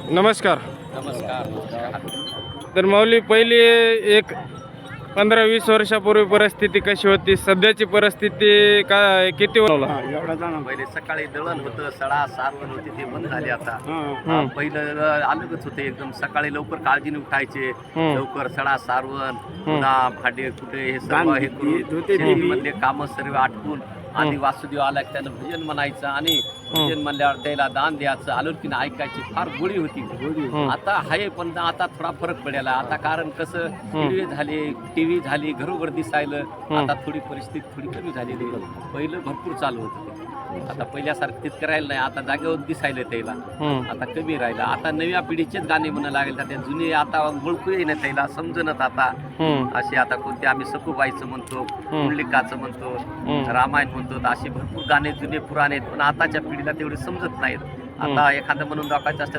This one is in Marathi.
नमस्कार. नमस्कार. तर माऊली, पहिली एक 15-20 वर्षापूर्वी परिस्थिती कशी होती, सध्याची परिस्थिती काय, किती बनवला? पहिले सकाळी दळण होतं, सडा सारवण होती, ते बंद झाले आता. पहिलं अलगच होते एकदम. सकाळी लवकर काळजीने उठायचे, लवकर सडा सारवण, पुन्हा भांडे कुठे हे सर्व हे करून शेतीमधले कामं सर्व आटपून आधी वासुदेव आला की त्यानं भजन म्हणायचं आणि भजन म्हणल्यावर त्याला दान द्यायचं, आलो की ना ऐकायची. फार गोडी होती. आता आहे पण आता थोडा फरक पडायला. आता कारण कसं टीव्ही झाली, घरोघर दिसायलं. आता थोडी परिस्थिती थोडी कमी झालेली आहे. पहिलं भरपूर चालू होतं. आता पहिल्यासारखं तितकं राहिलं नाही. आता जागेवर दिसायला त्याला आता कमी राहिलं. आता नव्या पिढीचेच गाणे म्हणायला लागले. त्या जुने आता ओळखू येईना त्याला, समजणत आता. असे आता कोणते आम्ही सखूबाईचं म्हणतो, कुंडलिकाचं म्हणतो, रामायण म्हणतो, असे भरपूर गाणे जुने पुराणे आहेत. पण आताच्या पिढीला तेवढे समजत नाहीत. आता एखादं म्हणून दाखवायचं असतं